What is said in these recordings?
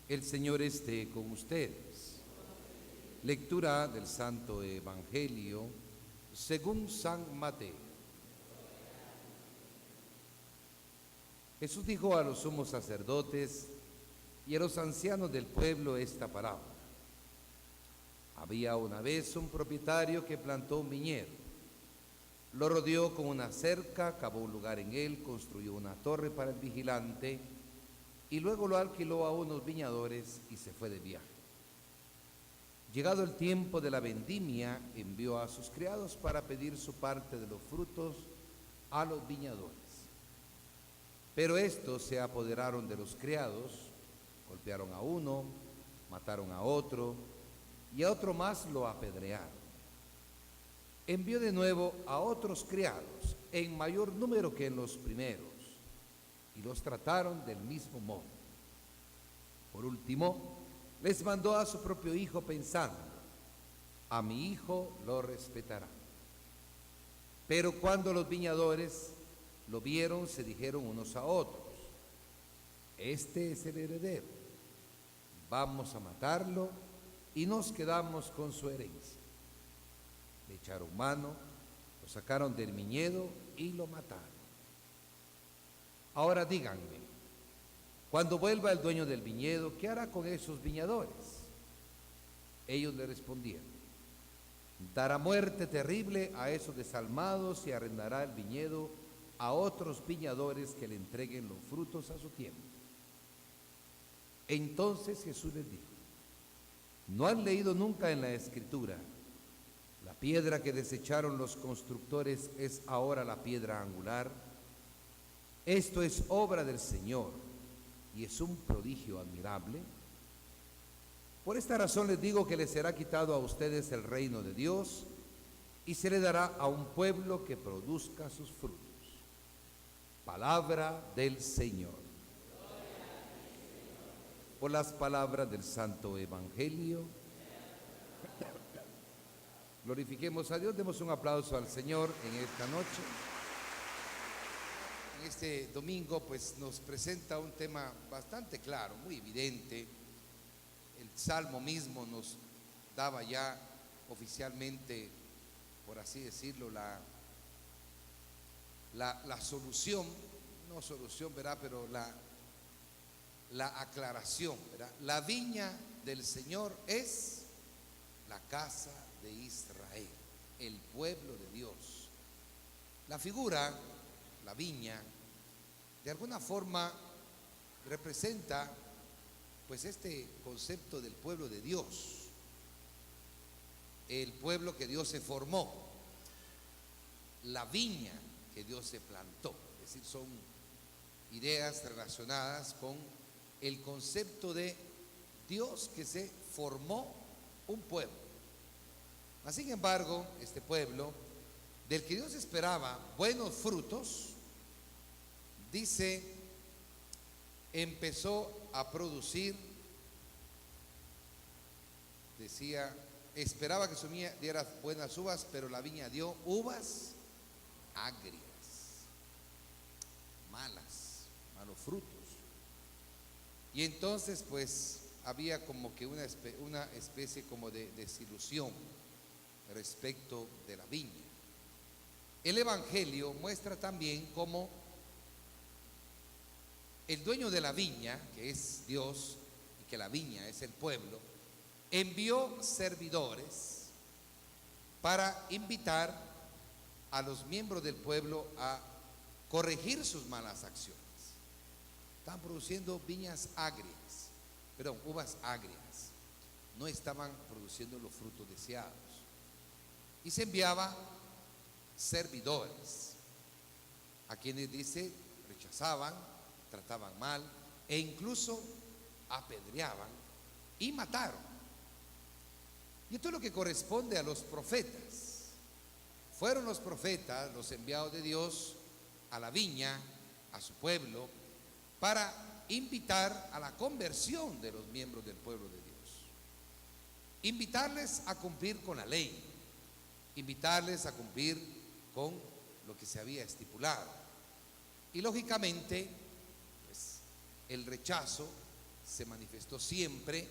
El Señor esté con ustedes. Lectura del Santo Evangelio según San Mateo. Jesús dijo a los sumos sacerdotes y a los ancianos del pueblo esta parábola. Había una vez un propietario que plantó un viñedo. Lo rodeó con una cerca, cavó un lugar en él, construyó una torre para el vigilante y luego lo alquiló a unos viñadores y se fue de viaje. Llegado el tiempo de la vendimia, envió a sus criados para pedir su parte de los frutos a los viñadores. Pero estos se apoderaron de los criados, golpearon a uno, mataron a otro y a otro más lo apedrearon. Envió de nuevo a otros criados en mayor número que en los primeros y los trataron del mismo modo. Por último, les mandó a su propio hijo pensando: a mi hijo lo respetará. Pero cuando los viñadores lo vieron, se dijeron unos a otros: este es el heredero, vamos a matarlo y nos quedamos con su herencia. Le echaron mano, lo sacaron del viñedo y lo mataron. Ahora díganme, cuando vuelva el dueño del viñedo, ¿qué hará con esos viñadores? Ellos le respondieron: dará muerte terrible a esos desalmados y arrendará el viñedo a otros viñadores que le entreguen los frutos a su tiempo. Entonces Jesús les dijo: ¿no han leído nunca en la Escritura: la piedra que desecharon los constructores es ahora la piedra angular? Esto es obra del Señor y es un prodigio admirable. Por esta razón les digo que les será quitado a ustedes el reino de Dios y se le dará a un pueblo que produzca sus frutos. Palabra del Señor. Por las palabras del Santo Evangelio. Glorifiquemos a Dios, demos un aplauso al Señor en esta noche. En este domingo pues nos presenta un tema bastante claro, muy evidente. El Salmo mismo nos daba ya oficialmente, por así decirlo, la solución, no solución, ¿verdad? Pero la aclaración, ¿verdad? La viña del Señor es la casa de Israel, el pueblo de Dios. La figura, la viña, de alguna forma representa pues este concepto del pueblo de Dios, el pueblo que Dios se formó, la viña que Dios se plantó. Es decir, son ideas relacionadas con el concepto de Dios que se formó un pueblo. Mas, sin embargo, este pueblo, del que Dios esperaba buenos frutos, dice, empezó a producir, decía, esperaba que su viña diera buenas uvas, pero la viña dio uvas agrias, malos frutos. Y entonces pues había como que una especie como de desilusión respecto de la viña. El Evangelio muestra también cómo el dueño de la viña, que es Dios, y que la viña es el pueblo, envió servidores para invitar a los miembros del pueblo a corregir sus malas acciones. Estaban produciendo uvas agrias. No estaban produciendo los frutos deseados. Y se enviaba servidores a quienes, dice, rechazaban, trataban mal e incluso apedreaban y mataron. Y esto es lo que corresponde a los profetas. Fueron los profetas, los enviados de Dios a la viña, a su pueblo, para invitar a la conversión de los miembros del pueblo de Dios. Invitarles a cumplir con la ley, invitarles a cumplir con lo que se había estipulado. Y lógicamente, pues, el rechazo se manifestó siempre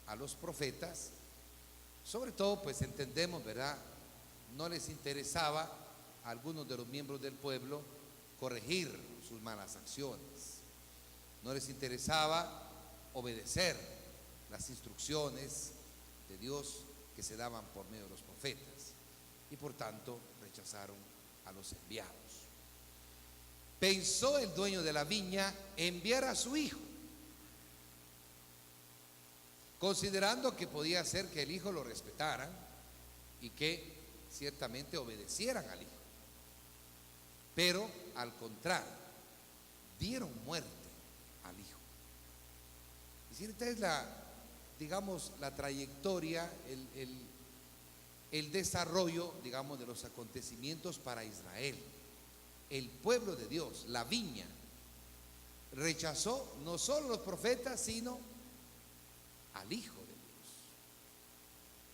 a los profetas, sobre todo pues entendemos, ¿verdad? No les interesaba a algunos de los miembros del pueblo corregir sus malas acciones, no les interesaba obedecer las instrucciones de Dios que se daban por medio de los profetas, y por tanto rechazaron a los enviados. Pensó el dueño de la viña enviar a su hijo, considerando que podía ser que el hijo lo respetaran y que ciertamente obedecieran al hijo. Pero al contrario, dieron muerte al hijo. Y esta es digamos, la trayectoria, el desarrollo, digamos, de los acontecimientos para Israel. El pueblo de Dios, la viña, rechazó no solo a los profetas, sino al Hijo de Dios,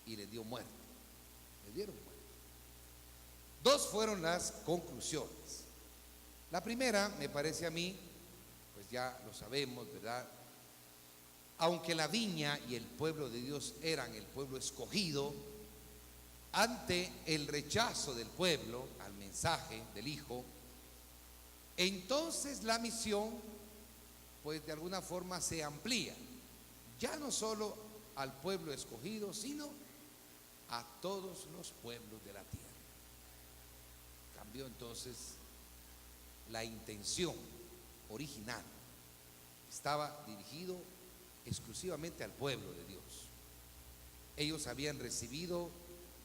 y le dio muerte, le dieron muerte. Dos fueron las conclusiones. La primera, me parece a mí, pues ya lo sabemos, ¿verdad? Aunque la viña y el pueblo de Dios eran el pueblo escogido, ante el rechazo del pueblo al mensaje del Hijo, entonces la misión, pues de alguna forma se amplía, ya no solo al pueblo escogido, sino a todos los pueblos de la tierra. Cambió entonces la intención original, estaba dirigido exclusivamente al pueblo de Dios. Ellos habían recibido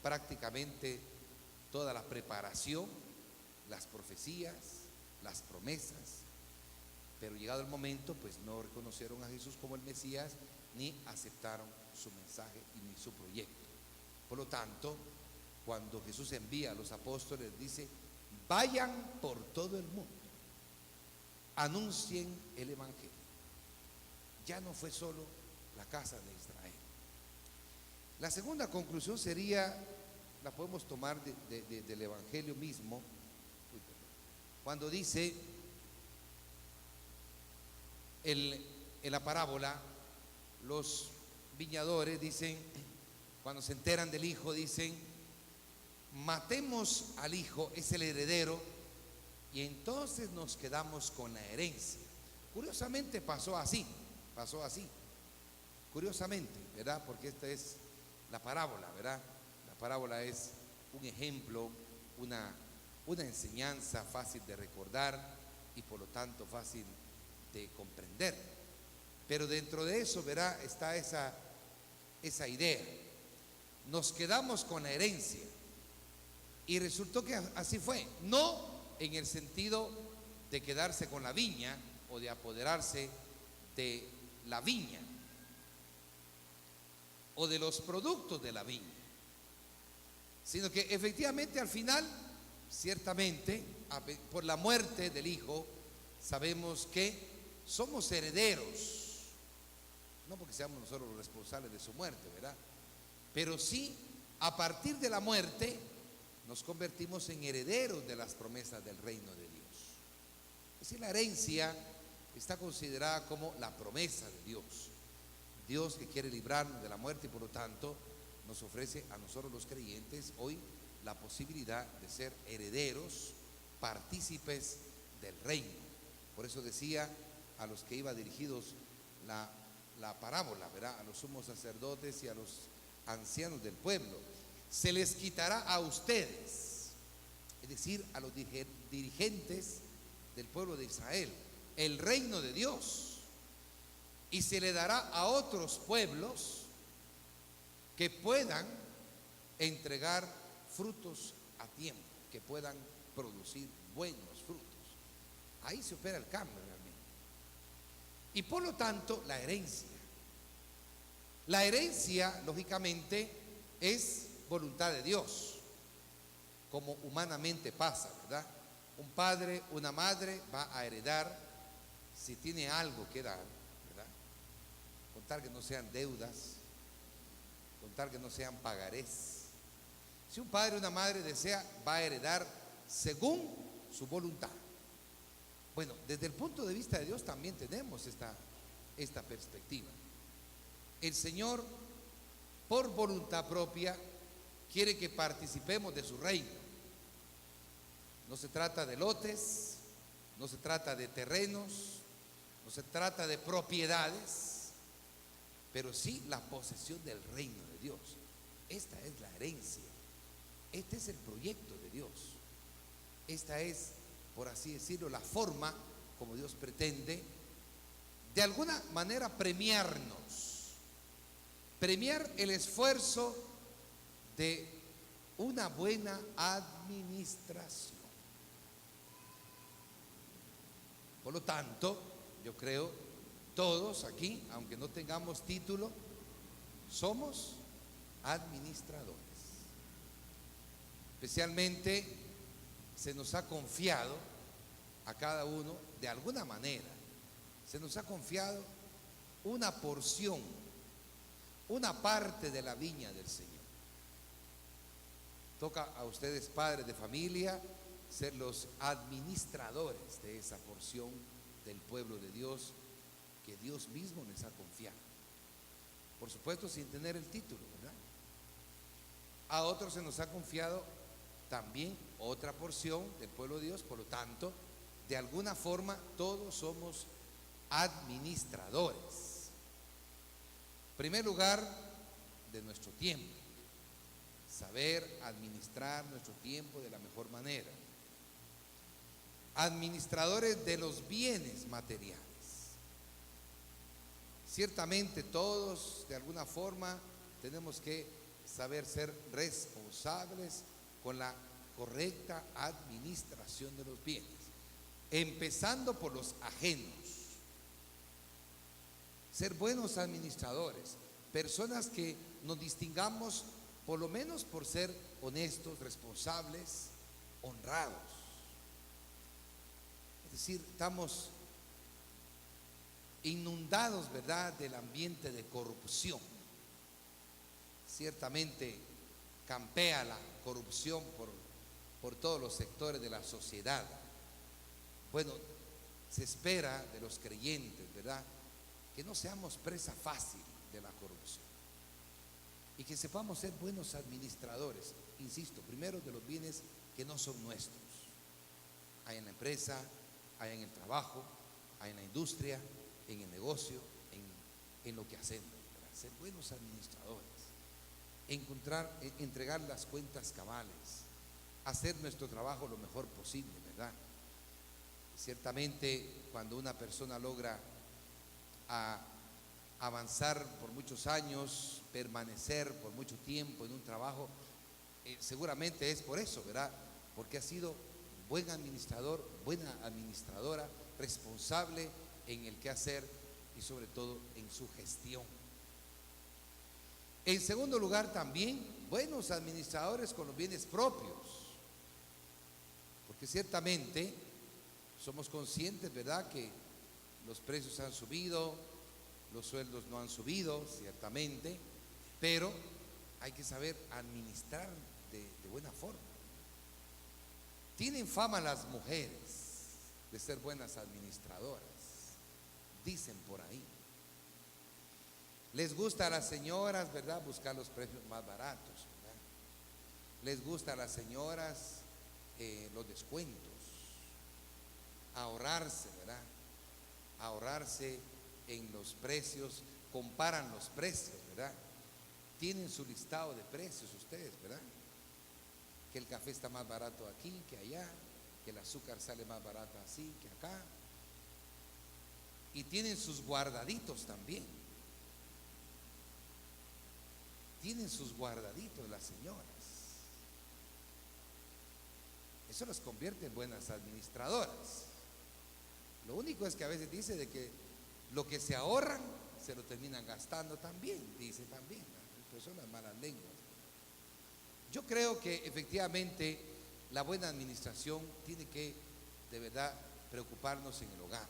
prácticamente toda la preparación, las profecías, las promesas, pero llegado el momento, pues no reconocieron a Jesús como el Mesías, ni aceptaron su mensaje y ni su proyecto. Por lo tanto, cuando Jesús envía a los apóstoles, dice: vayan por todo el mundo, anuncien el evangelio. Ya no fue solo la casa de Israel. La segunda conclusión sería, la podemos tomar del evangelio mismo, cuando dice en la parábola, los viñadores dicen, cuando se enteran del hijo, dicen: matemos al hijo, es el heredero, y entonces nos quedamos con la herencia. Curiosamente pasó así, curiosamente, ¿verdad? Porque esta es la parábola, ¿verdad? La parábola es un ejemplo, una enseñanza fácil de recordar y por lo tanto fácil de comprender. Pero dentro de eso, ¿verdad?, está esa idea. Nos quedamos con la herencia. Y resultó que así fue. No en el sentido de quedarse con la viña o de apoderarse de la viña o de los productos de la viña, sino que efectivamente al final, ciertamente, por la muerte del hijo, sabemos que somos herederos. No porque seamos nosotros los responsables de su muerte, ¿verdad? Pero sí, a partir de la muerte, nos convertimos en herederos de las promesas del reino de Dios. Es decir, la herencia está considerada como la promesa de Dios. Dios que quiere librarnos de la muerte y por lo tanto nos ofrece a nosotros los creyentes hoy la posibilidad de ser herederos, partícipes del reino. Por eso decía a los que iba dirigidos la parábola, ¿verdad?, a los sumos sacerdotes y a los ancianos del pueblo: se les quitará a ustedes, es decir, a los dirigentes del pueblo de Israel, el reino de Dios, y se le dará a otros pueblos que puedan entregar frutos a tiempo, que puedan producir buenos frutos. Ahí se opera el cambio realmente. Y por lo tanto, la herencia, lógicamente, es voluntad de Dios, como humanamente pasa, ¿verdad? Un padre, una madre va a heredar, si tiene algo que dar, ¿verdad? Contar que no sean deudas, contar que no sean pagarés. Si un padre o una madre desea, va a heredar según su voluntad. Bueno, desde el punto de vista de Dios también tenemos esta perspectiva. El Señor, por voluntad propia, quiere que participemos de su reino. No se trata de lotes, no se trata de terrenos, no se trata de propiedades, pero sí la posesión del reino de Dios. Esta es la herencia, este es el proyecto de Dios, esta es, por así decirlo, la forma como Dios pretende de alguna manera premiarnos, premiar el esfuerzo de una buena administración. Por lo tanto, yo creo, todos aquí, aunque no tengamos título, somos administradores. Especialmente se nos ha confiado a cada uno, de alguna manera, se nos ha confiado una porción, una parte de la viña del Señor. Toca a ustedes, padres de familia, ser los administradores de esa porción del pueblo de Dios que Dios mismo les ha confiado. Por supuesto, sin tener el título, ¿verdad? A otros se nos ha confiado también otra porción del pueblo de Dios. Por lo tanto, de alguna forma todos somos administradores. En primer lugar, de nuestro tiempo, saber administrar nuestro tiempo de la mejor manera. Administradores de los bienes materiales. Ciertamente todos de alguna forma tenemos que saber ser responsables con la correcta administración de los bienes, empezando por los ajenos. Ser buenos administradores, personas que nos distingamos por lo menos por ser honestos, responsables, honrados. Es decir, estamos inundados, ¿verdad?, del ambiente de corrupción. Ciertamente campea la corrupción por todos los sectores de la sociedad. Bueno, se espera de los creyentes, ¿verdad?, que no seamos presa fácil de la corrupción y que sepamos ser buenos administradores, insisto, primero de los bienes que no son nuestros. Hay en la empresa, hay en el trabajo, hay en la industria, en el negocio, en lo que hacemos, ¿verdad? Ser buenos administradores, entregar las cuentas cabales, hacer nuestro trabajo lo mejor posible, ¿verdad? Ciertamente, cuando una persona logra avanzar por muchos años, permanecer por mucho tiempo en un trabajo, seguramente es por eso, ¿verdad? Porque ha sido buen administrador, buena administradora, responsable en el quehacer y sobre todo en su gestión. En segundo lugar, también buenos administradores con los bienes propios, porque ciertamente somos conscientes, ¿verdad?, que los precios han subido, los sueldos no han subido, ciertamente, pero hay que saber administrar de buena forma. Tienen fama las mujeres de ser buenas administradoras, dicen por ahí. Les gusta a las señoras, ¿verdad?, buscar los precios más baratos, ¿verdad? Les gusta a las señoras los descuentos, ahorrarse, ¿verdad?, ahorrarse en los precios, comparan los precios, ¿verdad? Tienen su listado de precios ustedes, ¿verdad? Que el café está más barato aquí que allá, que el azúcar sale más barato así que acá. Y tienen sus guardaditos también. Tienen sus guardaditos las señoras. Eso las convierte en buenas administradoras. Lo único es que a veces dice de que lo que se ahorran se lo terminan gastando también, dice también, pero son las malas lenguas. Yo creo que efectivamente la buena administración tiene que de verdad preocuparnos en el hogar.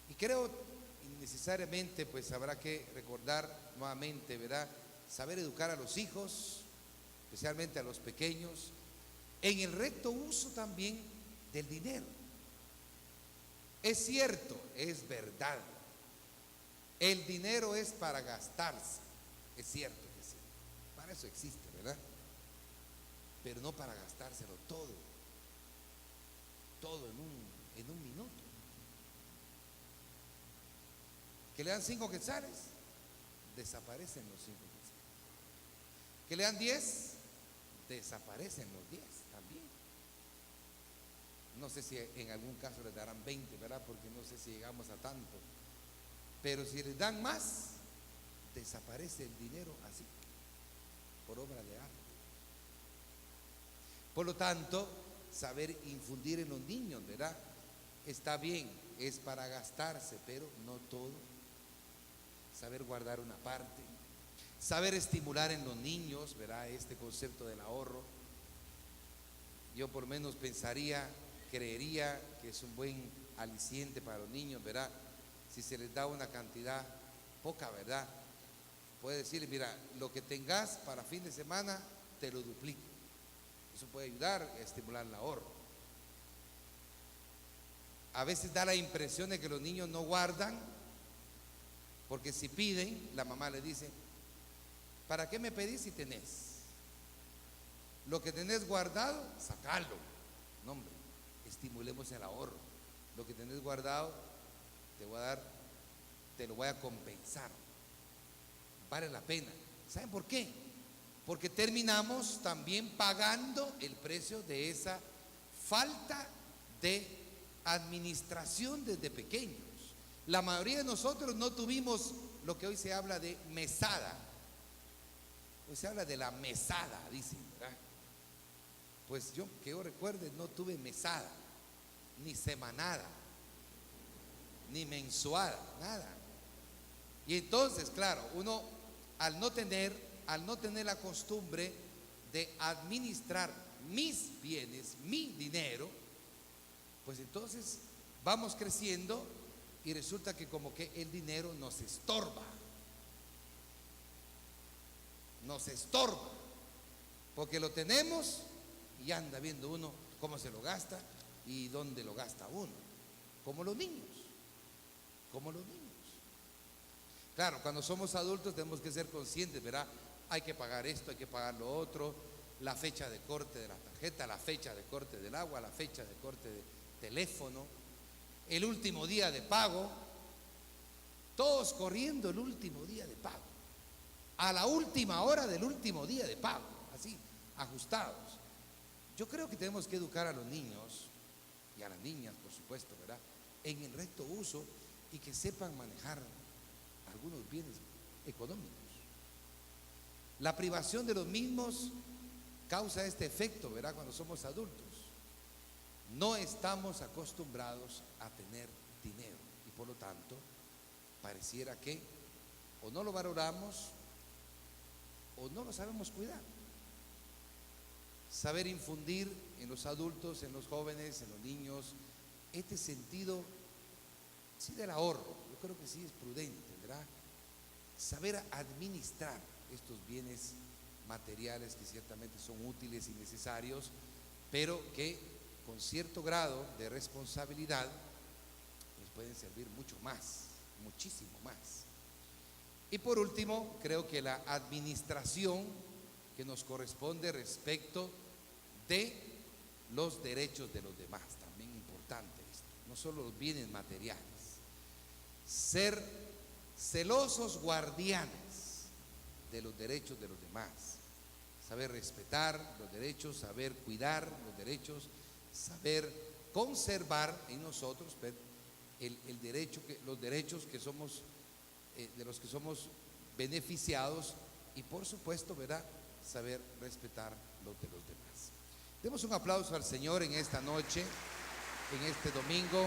Y creo necesariamente pues habrá que recordar nuevamente, ¿verdad?, saber educar a los hijos, especialmente a los pequeños, en el recto uso también del dinero. Es cierto, es verdad El dinero es para gastarse, es cierto que sí, para eso existe, ¿verdad? Pero no para gastárselo todo en un minuto. Que le dan 5 quetzales, desaparecen los 5 quetzales. Que le dan 10, desaparecen los 10 también. No sé si en algún caso les darán 20, ¿verdad? Porque no sé si llegamos a tanto. Pero si les dan más, desaparece el dinero así, por obra de arte. Por lo tanto, saber infundir en los niños, ¿verdad? Está bien, es para gastarse, pero no todo. Saber guardar una parte, saber estimular en los niños, ¿verdad? Este concepto del ahorro. Yo por menos pensaría, creería que es un buen aliciente para los niños, ¿verdad? Si se les da una cantidad poca, ¿verdad? Puede decir, mira, lo que tengas para fin de semana, te lo duplico. Eso puede ayudar a estimular el ahorro. A veces da la impresión de que los niños no guardan, porque si piden, la mamá le dice, ¿para qué me pedís si tenés? Lo que tenés guardado, sacalo. No, hombre, estimulemos el ahorro. Lo que tenés guardado, te voy a dar, te lo voy a compensar. Vale la pena. ¿Saben por qué? Porque terminamos también pagando el precio de esa falta de administración desde pequeños. La mayoría de nosotros no tuvimos lo que hoy se habla de mesada. Hoy se habla de la mesada, dicen, ¿verdad? Pues yo, que yo recuerde, no tuve mesada, ni semanada, ni mensuada, nada. Y entonces, claro, uno al no tener la costumbre de administrar mis bienes, mi dinero, pues entonces vamos creciendo y resulta que como que el dinero nos estorba, porque lo tenemos y anda viendo uno cómo se lo gasta y dónde lo gasta uno, como los niños. Claro, cuando somos adultos tenemos que ser conscientes, ¿verdad? Hay que pagar esto, hay que pagar lo otro, la fecha de corte de la tarjeta, la fecha de corte del agua, la fecha de corte de teléfono, el último día de pago, todos corriendo el último día de pago, a la última hora del último día de pago, así, ajustados. Yo creo que tenemos que educar a los niños y a las niñas, por supuesto, ¿verdad?, en el recto uso y que sepan manejar algunos bienes económicos. La privación de los mismos causa este efecto, ¿verdad?, cuando somos adultos. No estamos acostumbrados a tener dinero y por lo tanto pareciera que o no lo valoramos o no lo sabemos cuidar. Saber infundir en los adultos, en los jóvenes, en los niños, este sentido, sí, del ahorro. Yo creo que sí es prudente, ¿verdad? Saber administrar estos bienes materiales que ciertamente son útiles y necesarios, pero que con cierto grado de responsabilidad nos pueden servir mucho más, muchísimo más. Y por último, creo que la administración que nos corresponde respecto de los derechos de los demás, también importante esto, no solo los bienes materiales. Ser celosos guardianes de los derechos de los demás, saber respetar los derechos, saber cuidar los derechos, saber conservar en nosotros el derecho, los derechos que somos, de los que somos beneficiados y por supuesto, ¿verdad?, saber respetar los de los demás. Demos un aplauso al Señor en esta noche, en este domingo.